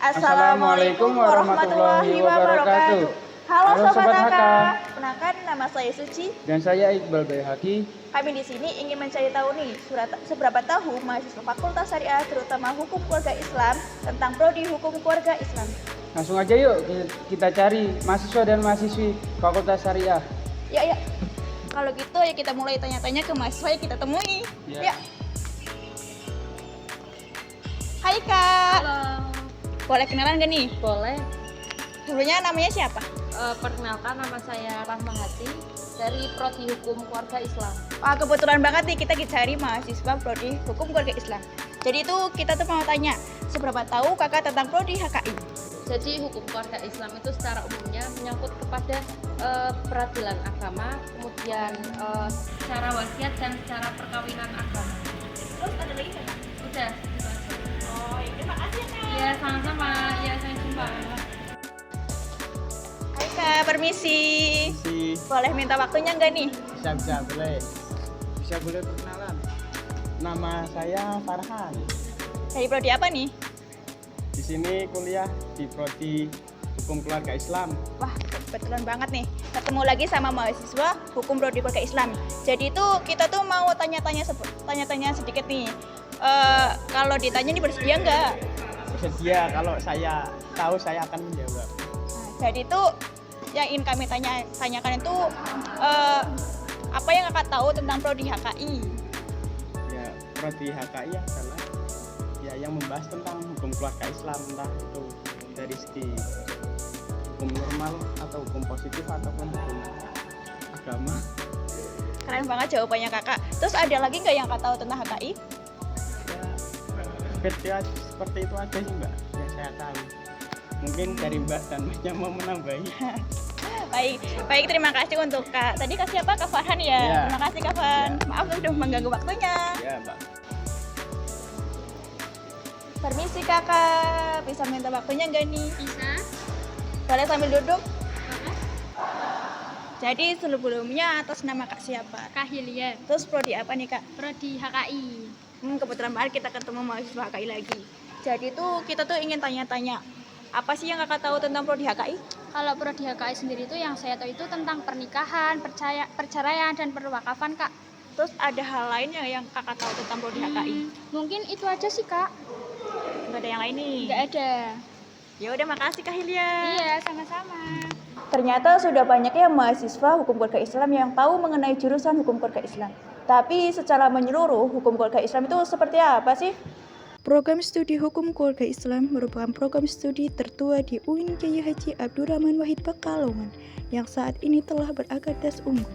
Assalamualaikum warahmatullahi wabarakatuh. Halo Sobat Haka. Haka. Kenalkan, nama saya Suci. Dan saya Iqbal Bayhaqi. Kami di sini ingin mencari tahu nih, seberapa tahu mahasiswa Fakultas Syariah terutama Hukum Keluarga Islam tentang prodi Hukum Keluarga Islam. Langsung aja yuk kita cari mahasiswa dan mahasiswi Fakultas Syariah. Ya. Kalau gitu ya kita mulai tanya-tanya ke mahasiswa yang kita temui. Ya. Hai Kak. Halo. Boleh kenalan gak nih? Boleh. Dulunya namanya siapa? Perkenalkan, nama saya Rahmahati dari Prodi Hukum Keluarga Islam. Wah, kebetulan banget nih kita cari mahasiswa Prodi Hukum Keluarga Islam. Jadi itu kita tuh mau tanya, seberapa tahu kakak tentang Prodi HKI? Jadi hukum keluarga Islam itu secara umumnya menyangkut kepada peradilan agama, kemudian secara wasiat dan secara perkawinan agama. Terus ada lagi nggak? Udah. Oh, terima kasih Kak. Ya, sama-sama. Ya, saya jumpa. Hai Kak, permisi. Boleh minta waktunya nggak nih? Bisa boleh. Bisa boleh perkenalan. Nama saya Farhan. Dari Prodi apa nih? Di sini kuliah di Prodi Hukum Keluarga Islam. Wah, kebetulan banget nih. Ketemu lagi sama mahasiswa Hukum Prodi Keluarga Islam. Jadi itu kita tuh mau tanya-tanya sedikit nih. Kalau ditanya nih bersedia nggak? Bersedia, kalau saya tahu saya akan menjawab. Nah, jadi itu yang ingin kami tanyakan itu apa yang kakak tahu tentang Prodi HKI? Ya, Prodi HKI adalah yang membahas tentang hukum keluarga Islam, entah itu dari segi hukum normal atau hukum positif ataupun hukum agama. Keren banget jawabannya kakak. Terus ada lagi nggak yang kakak tahu tentang HKI? Ya, seperti itu aja sih Mbak yang saya tahu. Mungkin dari Mbak dan Mbaknya mau menambahi. Baik, terima kasih untuk Kak. Tadi Kak siapa? Kak Farhan ya? Ya. Terima kasih Kak Farhan. Ya. Maaf sudah mengganggu waktunya. Ya Mbak. Permisi kakak, bisa minta waktunya nggak nih? Bisa? Boleh sambil duduk? Boleh. Jadi sebelumnya atas nama Kak siapa? Kak Hilya, Terus Prodi apa nih Kak? Prodi HKI. Kebetulan banget kita ketemu mahasiswa HKI lagi. Jadi tuh kita tuh ingin tanya-tanya, apa sih yang kakak tahu tentang Prodi HKI? Kalau Prodi HKI sendiri itu yang saya tahu itu tentang pernikahan, perceraian, dan perwakafan, Kak. Terus ada hal lainnya yang kakak tahu tentang Prodi HKI? Mungkin itu aja sih, Kak. Nggak ada yang lain nih? Nggak ada. Ya udah, makasih Kak Hilya. Iya, sama-sama. Ternyata sudah banyak ya mahasiswa Hukum Keluarga Islam yang tahu mengenai jurusan Hukum Keluarga Islam. Tapi secara menyeluruh, Hukum Keluarga Islam itu seperti apa sih? Program Studi Hukum Keluarga Islam merupakan program studi tertua di UIN Kiai Haji Abdurrahman Wahid Pekalongan yang saat ini telah berakreditas unggul.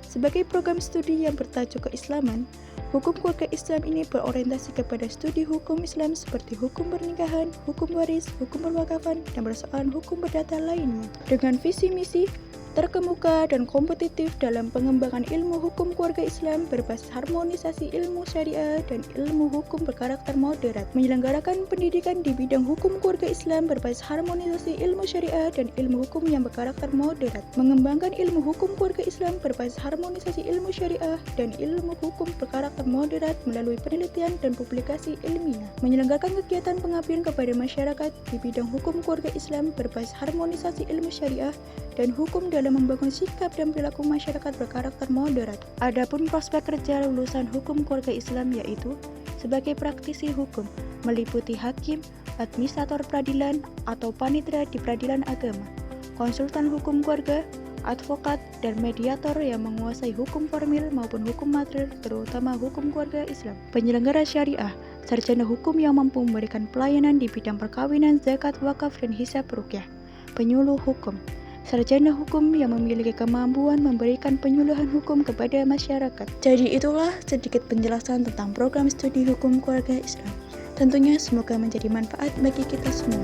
Sebagai program studi yang bertajuk keislaman, Hukum Keluarga Islam ini berorientasi kepada studi hukum Islam seperti hukum pernikahan, hukum waris, hukum perwakafan, dan persoalan hukum perdata lainnya. Dengan visi misi terkemuka dan kompetitif dalam pengembangan ilmu hukum keluarga Islam berbasis harmonisasi ilmu syariah dan ilmu hukum berkarakter moderat, menyelenggarakan pendidikan di bidang hukum keluarga Islam berbasis harmonisasi ilmu syariah dan ilmu hukum yang berkarakter moderat, mengembangkan ilmu hukum keluarga Islam berbasis harmonisasi ilmu syariah dan ilmu hukum berkarakter moderat melalui penelitian dan publikasi ilmiah, menyelenggarakan kegiatan pengabdian kepada masyarakat di bidang hukum keluarga Islam berbasis harmonisasi ilmu syariah dan hukum dalam membangun sikap dan perilaku masyarakat berkarakter moderat. Adapun prospek kerja lulusan hukum keluarga Islam yaitu sebagai praktisi hukum, meliputi hakim, administrator peradilan, atau panitera di peradilan agama, konsultan hukum keluarga, advokat, dan mediator yang menguasai hukum formil maupun hukum material, terutama hukum keluarga Islam, penyelenggara syariah, sarjana hukum yang mampu memberikan pelayanan di bidang perkawinan, zakat, wakaf, dan hisab ruqyah, penyuluh hukum, sarjana hukum yang memiliki kemampuan memberikan penyuluhan hukum kepada masyarakat. Jadi itulah sedikit penjelasan tentang program studi hukum keluarga Islam. Tentunya semoga menjadi manfaat bagi kita semua.